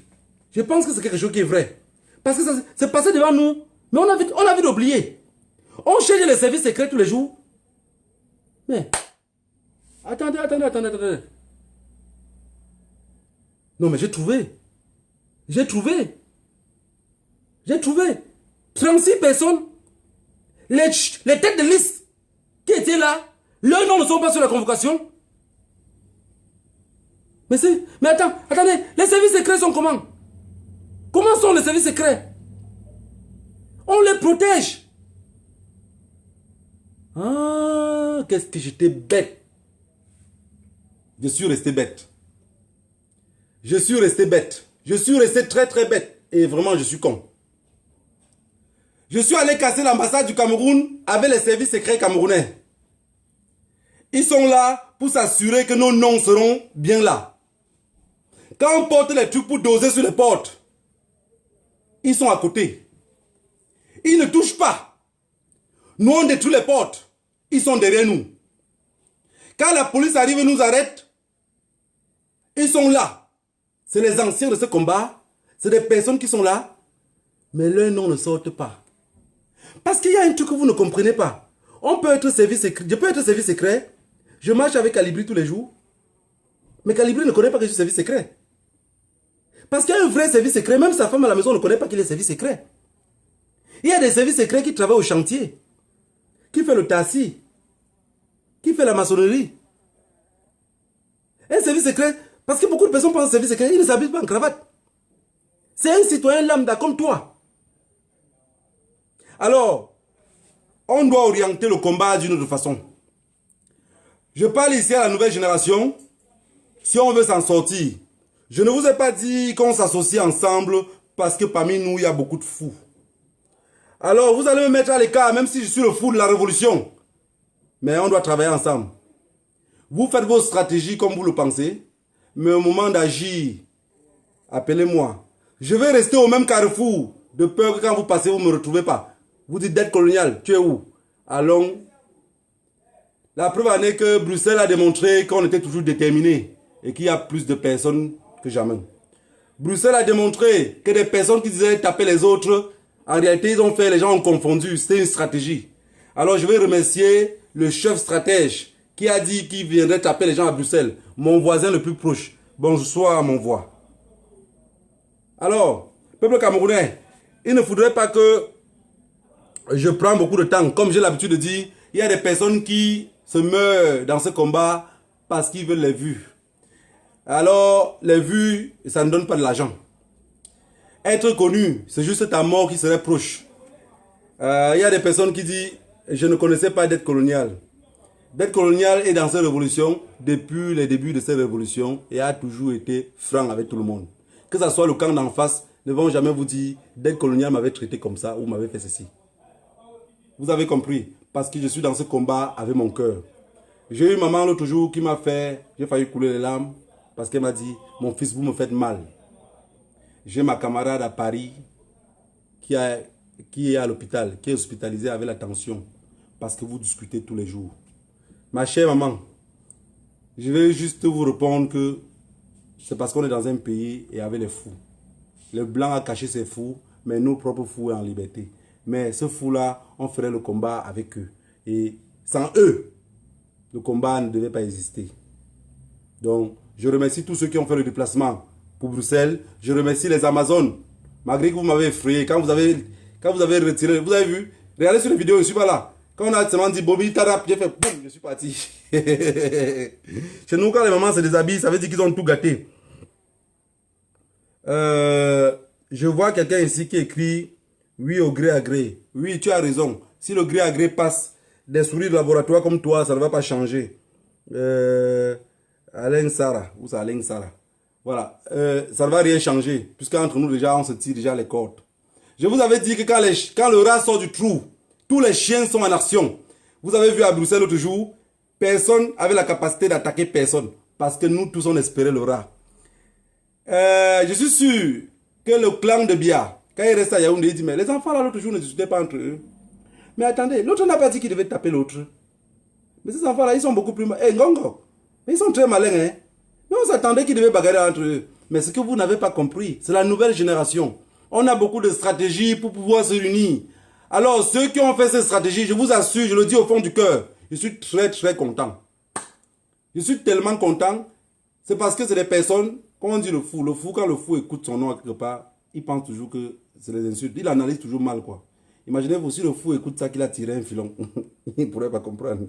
Je pense que c'est quelque chose qui est vrai. Parce que ça c'est passé devant nous, mais on a envie d'oublier. On cherche les services secrets tous les jours. Mais, attendez. Non, mais j'ai trouvé. 36 personnes. Les têtes de liste qui étaient là, leurs noms ne sont pas sur la convocation. Mais attendez, les services secrets sont comment? Comment sont les services secrets? On les protège. Ah, qu'est-ce que j'étais bête. Je suis resté bête. Je suis resté très très bête. Et vraiment, je suis con. Je suis allé casser l'ambassade du Cameroun avec les services secrets camerounais. Ils sont là pour s'assurer que nos noms seront bien là. Quand on porte les trucs pour doser sur les portes, ils sont à côté. Ils ne touchent pas. Nous, on détruit les portes. Ils sont derrière nous. Quand la police arrive et nous arrête, ils sont là. C'est les anciens de ce combat. C'est des personnes qui sont là. Mais leurs noms ne sortent pas. Parce qu'il y a un truc que vous ne comprenez pas. On peut être service secret. Je peux être service secret. Je marche avec Calibri tous les jours. Mais Calibri ne connaît pas que je suis service secret. Parce qu'il y a un vrai service secret. Même sa femme à la maison ne connaît pas qu'il est service secret. Il y a des services secrets qui travaillent au chantier. Qui fait le tassis. Qui fait la maçonnerie. Un service secret. Parce que beaucoup de personnes pensent au service secret. Ils ne s'habillent pas en cravate. C'est un citoyen lambda comme toi. Alors, on doit orienter le combat d'une autre façon. Je parle ici à la nouvelle génération. Si on veut s'en sortir, je ne vous ai pas dit qu'on s'associe ensemble parce que parmi nous, il y a beaucoup de fous. Alors, vous allez me mettre à l'écart, même si je suis le fou de la révolution. Mais on doit travailler ensemble. Vous faites vos stratégies comme vous le pensez, mais au moment d'agir, appelez-moi. Je vais rester au même carrefour, de peur que quand vous passez, vous ne me retrouvez pas. Vous dites dette coloniale, tu es où? Allons. La preuve en est que Bruxelles a démontré qu'on était toujours déterminé et qu'il y a plus de personnes que jamais. Bruxelles a démontré que des personnes qui disaient taper les autres, en réalité, ils ont fait, les gens ont confondu. C'était une stratégie. Alors, je vais remercier le chef stratège qui a dit qu'il viendrait taper les gens à Bruxelles. Mon voisin le plus proche. Bonsoir, mon voix. Alors, peuple camerounais, il ne faudrait pas que je prends beaucoup de temps. Comme j'ai l'habitude de dire, il y a des personnes qui se meurent dans ce combat parce qu'ils veulent les vues. Alors, les vues, ça ne donne pas de l'argent. Être connu, c'est juste ta mort qui serait proche. Il y a des personnes qui disent, je ne connaissais pas dette coloniale. Dette coloniale est dans cette révolution depuis les débuts de cette révolution et a toujours été franc avec tout le monde. Que ce soit le camp d'en face, ne vont jamais vous dire, dette coloniale m'avait traité comme ça ou m'avait fait ceci. Vous avez compris. parce que je suis dans ce combat avec mon cœur. J'ai eu maman l'autre jour qui m'a fait, j'ai failli couler les larmes, parce qu'elle m'a dit, mon fils, vous me faites mal. J'ai ma camarade à Paris qui est à l'hôpital, qui est hospitalisée avec la tension, parce que vous discutez tous les jours. Ma chère maman, je vais juste vous répondre que c'est parce qu'on est dans un pays et avec les fous. Le blanc a caché ses fous, mais nos propres fous sont en liberté. Mais ce fou-là, on ferait le combat avec eux. Et sans eux, le combat ne devait pas exister. Donc, je remercie tous ceux qui ont fait le déplacement pour Bruxelles. Je remercie les Amazones. Malgré que vous m'avez effrayé, quand vous avez retiré, vous avez vu, regardez sur les vidéos, je ne suis pas là. Quand on a seulement dit Bobby Tarap, j'ai fait boum, je suis parti. Chez nous, quand les mamans se déshabillent, ça veut dire qu'ils ont tout gâté. Je vois quelqu'un ici qui écrit oui au gré à gré. Oui, tu as raison. Si le gré à gré passe, des souris de laboratoire comme toi, ça ne va pas changer. Alain Sarah, où c'est Alain Sarah? Voilà, ça ne va rien changer, puisqu'entre nous déjà, on se tire déjà les cordes. Je vous avais dit que quand le rat sort du trou, tous les chiens sont en action. Vous avez vu à Bruxelles l'autre jour, personne n'avait la capacité d'attaquer personne, parce que nous tous on espérait le rat. Je suis sûr que le clan de Bia, quand il reste à Yaoundé, il dit, mais les enfants là l'autre jour ne discutaient pas entre eux. Mais attendez, l'autre n'a pas dit qu'il devait taper l'autre. Mais ces enfants là, ils sont beaucoup plus malins. Ngongo, ils sont très malins, hein. Mais on s'attendait qu'ils devaient bagarrer entre eux. Mais ce que vous n'avez pas compris, c'est la nouvelle génération. On a beaucoup de stratégies pour pouvoir se réunir. Alors, ceux qui ont fait ces stratégies, je vous assure, je le dis au fond du cœur, je suis très très content. Je suis tellement content. C'est parce que c'est des personnes, comme on dit le fou, quand le fou écoute son nom quelque part, il pense toujours que c'est les insultes. Il analyse toujours mal, quoi. Imaginez-vous si le fou écoute ça, qu'il a tiré un filon. Il ne pourrait pas comprendre.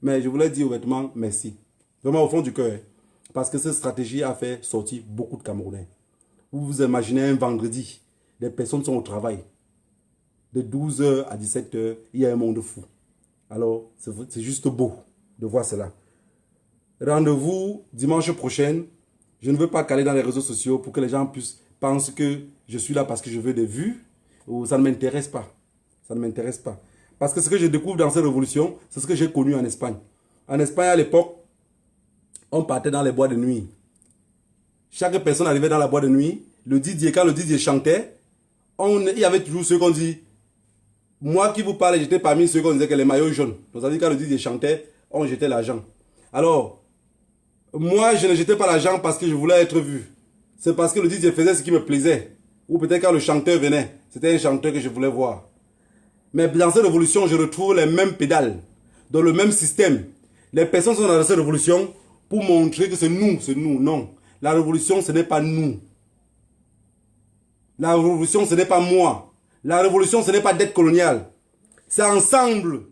Mais je voulais dire honnêtement, merci. Vraiment au fond du cœur. Parce que cette stratégie a fait sortir beaucoup de Camerounais. Vous vous imaginez un vendredi, les personnes sont au travail. De 12 h à 17 h, il y a un monde fou. Alors, c'est juste beau de voir cela. Rendez-vous dimanche prochain. Je ne veux pas caler dans les réseaux sociaux pour que les gens pensent que je suis là parce que je veux des vues. Ou ça ne m'intéresse pas. Ça ne m'intéresse pas. Parce que ce que je découvre dans cette révolution, c'est ce que j'ai connu en Espagne. En Espagne, à l'époque, on partait dans les boîtes de nuit. Chaque personne arrivait dans la boîte de nuit. Quand le DJ chantait, il y avait toujours ceux qu'on dit, moi qui vous parle, j'étais parmi ceux qu'on disait que les maillots jaunes. Donc ça veut dire quand le DJ chantait, on jetait l'argent. Alors, moi je ne jetais pas l'argent parce que je voulais être vu. C'est parce que le DJ faisait ce qui me plaisait. Ou peut-être quand le chanteur venait, c'était un chanteur que je voulais voir. Mais dans cette révolution, je retrouve les mêmes pédales, dans le même système. Les personnes sont dans cette révolution pour montrer que c'est nous, non. La révolution, ce n'est pas nous. La révolution, ce n'est pas moi. La révolution, ce n'est pas dette coloniale. C'est ensemble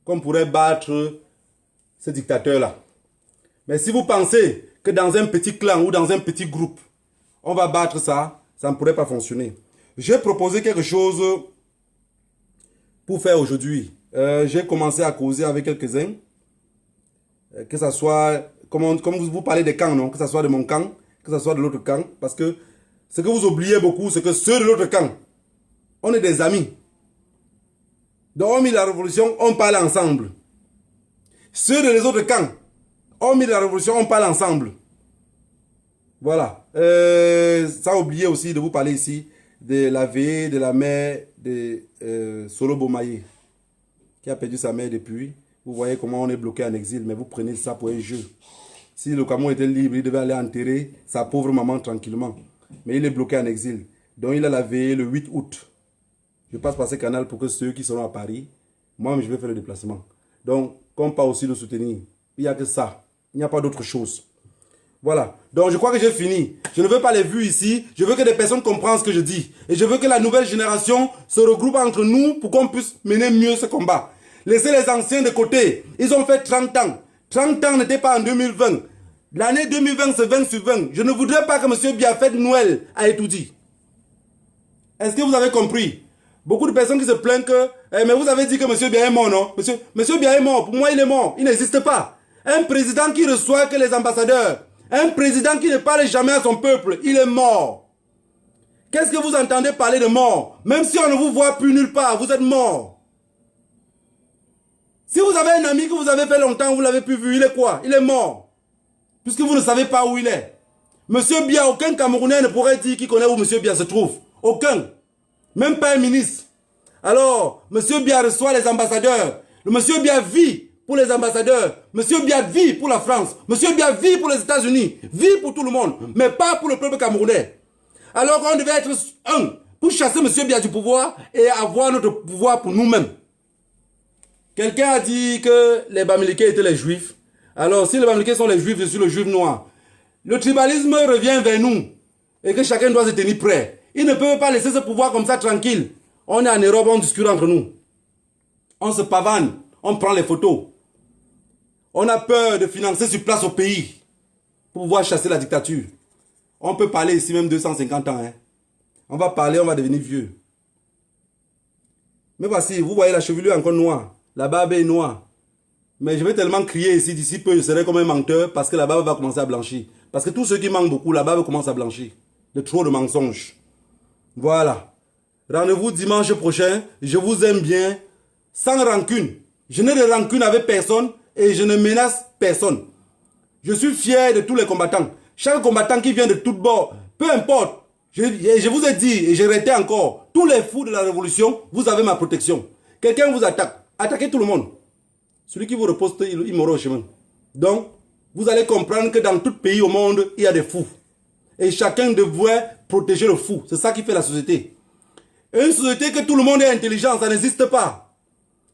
qu'on pourrait battre ce dictateur-là. Mais si vous pensez que dans un petit clan ou dans un petit groupe, on va battre ça, ça ne pourrait pas fonctionner. J'ai proposé quelque chose pour faire aujourd'hui. J'ai commencé à causer avec quelques-uns. Que ce soit, comme vous parlez des camps, non? Que ce soit de mon camp, que ce soit de l'autre camp. Parce que ce que vous oubliez beaucoup, c'est que ceux de l'autre camp, on est des amis. Donc, on mis la révolution, on parle ensemble. Ceux de les autres camps, on mis la révolution, on parle ensemble. Voilà. Ça a oublié aussi de vous parler ici de la veille de la mère de Solo Bomaye, qui a perdu sa mère depuis. Vous voyez comment on est bloqué en exil, mais vous prenez ça pour un jeu. Si le Cameroun était libre, il devait aller enterrer sa pauvre maman tranquillement. Mais il est bloqué en exil. Donc il a la veillée le 8 août. Je passe par ce canal pour que ceux qui seront à Paris, moi je vais faire le déplacement. Donc, comme pas aussi le soutenir, il n'y a que ça. Il n'y a pas d'autre chose. Voilà. Donc, je crois que j'ai fini. Je ne veux pas les vues ici. Je veux que des personnes comprennent ce que je dis. Et je veux que la nouvelle génération se regroupe entre nous pour qu'on puisse mener mieux ce combat. Laissez les anciens de côté. Ils ont fait 30 ans. 30 ans n'était pas en 2020. L'année 2020, c'est 20 sur 20. Je ne voudrais pas que M. Bia fête Noël à Etoudi. Est-ce que vous avez compris? Beaucoup de personnes qui se plaignent que mais vous avez dit que M. Bia est mort, non? Monsieur Bia est mort. Pour moi, il est mort. Il n'existe pas. Un président qui reçoit que les ambassadeurs, un président qui ne parle jamais à son peuple, il est mort. Qu'est-ce que vous entendez parler de mort? Même si on ne vous voit plus nulle part, vous êtes mort. Si vous avez un ami que vous avez fait longtemps, vous l'avez plus vu, il est quoi? Il est mort. Puisque vous ne savez pas où il est. Monsieur Biya, aucun Camerounais ne pourrait dire qu'il connaît où Monsieur Biya se trouve. Aucun. Même pas un ministre. Alors, Monsieur Biya reçoit les ambassadeurs. Le Monsieur Biya vit pour les ambassadeurs. Monsieur Biya vit pour la France. Monsieur Biya vit pour les États-Unis. Vit pour tout le monde. Mais pas pour le peuple camerounais. Alors qu'on devait être un pour chasser Monsieur Biya du pouvoir et avoir notre pouvoir pour nous-mêmes. Quelqu'un a dit que les Bamileke étaient les Juifs. Alors, si les Bamileke sont les Juifs, je suis le Juif noir. Le tribalisme revient vers nous. Et que chacun doit se tenir prêt. Il ne peut pas laisser ce pouvoir comme ça tranquille. On est en Europe, on discute entre nous. On se pavane. On prend les photos. On a peur de financer sur place au pays. Pour pouvoir chasser la dictature. On peut parler ici même 250 ans. Hein. On va parler, on va devenir vieux. Mais voici, vous voyez la chevelure encore noire. La barbe est noire. Mais je vais tellement crier ici, d'ici peu, je serai comme un menteur parce que la barbe va commencer à blanchir. Parce que tous ceux qui mentent beaucoup, la barbe commence à blanchir. De trop de mensonges. Voilà. Rendez-vous dimanche prochain. Je vous aime bien. Sans rancune. Je n'ai de rancune avec personne et je ne menace personne. Je suis fier de tous les combattants. Chaque combattant qui vient de tout bord, peu importe. Je vous ai dit et je répète encore, tous les fous de la révolution, vous avez ma protection. Quelqu'un vous attaque. Attaquez tout le monde. Celui qui vous reposte, il mourra au chemin. Donc, vous allez comprendre que dans tout pays au monde, il y a des fous. Et chacun devrait protéger le fou. C'est ça qui fait la société. Une société que tout le monde est intelligent, ça n'existe pas.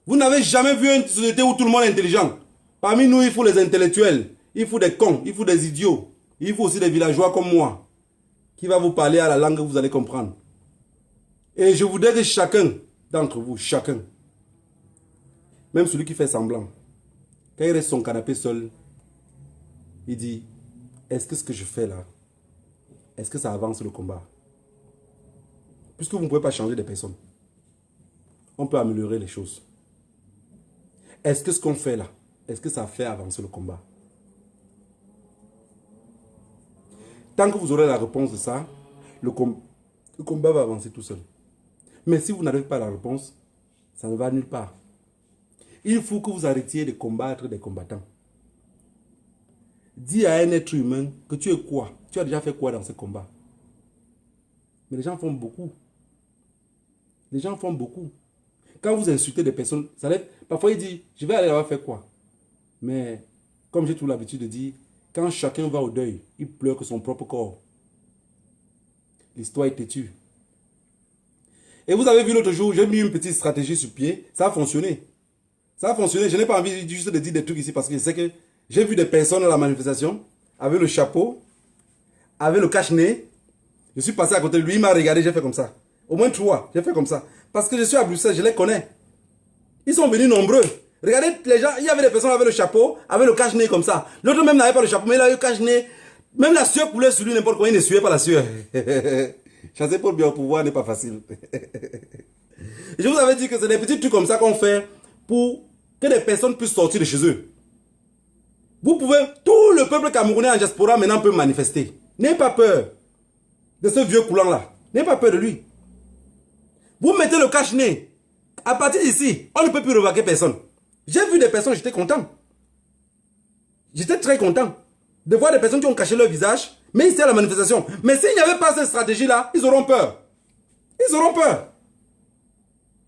Vous n'avez jamais vu une société où tout le monde est intelligent. Parmi nous, il faut les intellectuels. Il faut des cons, il faut des idiots. Il faut aussi des villageois comme moi. Qui va vous parler à la langue que vous allez comprendre. Et je voudrais que chacun d'entre vous, chacun, même celui qui fait semblant, quand il reste sur son canapé seul, il dit, est-ce que ce que je fais là, est-ce que ça avance le combat? Puisque vous ne pouvez pas changer des personnes, on peut améliorer les choses. Est-ce que ce qu'on fait là, est-ce que ça fait avancer le combat? Tant que vous aurez la réponse de ça, le combat va avancer tout seul. Mais si vous n'avez pas la réponse, ça ne va nulle part. Il faut que vous arrêtiez de combattre des combattants. Dis à un être humain que tu es quoi? Tu as déjà fait quoi dans ce combat? Mais les gens font beaucoup. Les gens font beaucoup. Quand vous insultez des personnes, ça lève, parfois il dit, je vais aller là-bas faire quoi? Mais comme j'ai toujours l'habitude de dire, quand chacun va au deuil, il pleure que son propre corps. L'histoire est têtue. Et vous avez vu l'autre jour, j'ai mis une petite stratégie sur pied, ça a fonctionné. Ça a fonctionné, je n'ai pas envie juste de dire des trucs ici parce que je sais que j'ai vu des personnes à la manifestation avec le chapeau, avec le cache-nez. Je suis passé à côté de lui, il m'a regardé, j'ai fait comme ça. Au moins 3, j'ai fait comme ça. Parce que je suis à Bruxelles, je les connais. Ils sont venus nombreux. Regardez les gens, il y avait des personnes avec le chapeau, avec le cache-nez comme ça. L'autre même n'avait pas le chapeau, mais il a eu le cache-nez. Même la sueur coulait sur lui n'importe quoi, il ne suait pas la sueur. Chasser pour le bien au pouvoir n'est pas facile. Je vous avais dit que c'est des petits trucs comme ça qu'on fait pour que des personnes puissent sortir de chez eux. Vous pouvez, tout le peuple camerounais en diaspora maintenant peut manifester. N'ayez pas peur de ce vieux coulant-là. N'ayez pas peur de lui. Vous mettez le cache-nez. À partir d'ici, on ne peut plus remarquer personne. J'ai vu des personnes, j'étais content. J'étais très content de voir des personnes qui ont caché leur visage, mais ici à la manifestation. Mais s'il n'y avait pas cette stratégie-là, ils auront peur. Ils auront peur.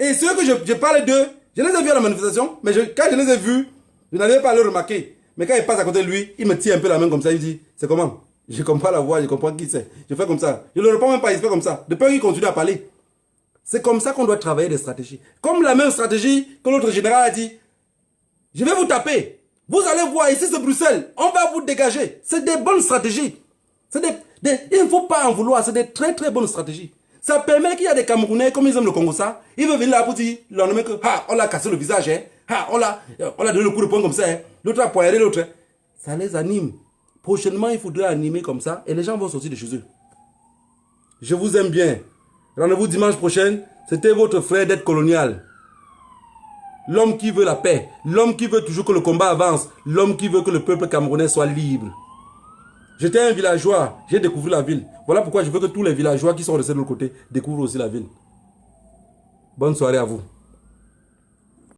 Et ceux que je parlais d'eux, je les ai vus à la manifestation, mais quand je les ai vus, je n'arrivais pas à le remarquer. Mais quand il passe à côté de lui, il me tient un peu la main comme ça, il dit, c'est comment? Je comprends la voix, je comprends qui c'est. Je fais comme ça. Je ne le reprends même pas, il fait comme ça. De peur qu'il continue à parler. C'est comme ça qu'on doit travailler des stratégies. Comme la même stratégie que l'autre général a dit, je vais vous taper. Vous allez voir, ici c'est Bruxelles. On va vous dégager. C'est des bonnes stratégies. Il ne faut pas en vouloir. C'est des très très bonnes stratégies. Ça permet qu'il y a des Camerounais, comme ils aiment le Congo ça, ils veulent venir là pour dire, le lendemain que, on l'a cassé le visage, hein, on l'a donné le coup de poing comme ça, hein, l'autre a poignardé l'autre. Ça les anime. Prochainement, il faudrait animer comme ça et les gens vont sortir de chez eux. Je vous aime bien. Rendez-vous dimanche prochain. C'était votre frère d'être colonial. L'homme qui veut la paix. L'homme qui veut toujours que le combat avance. L'homme qui veut que le peuple camerounais soit libre. J'étais un villageois. J'ai découvert la ville. Voilà pourquoi je veux que tous les villageois qui sont restés de l'autre côté découvrent aussi la ville. Bonne soirée à vous.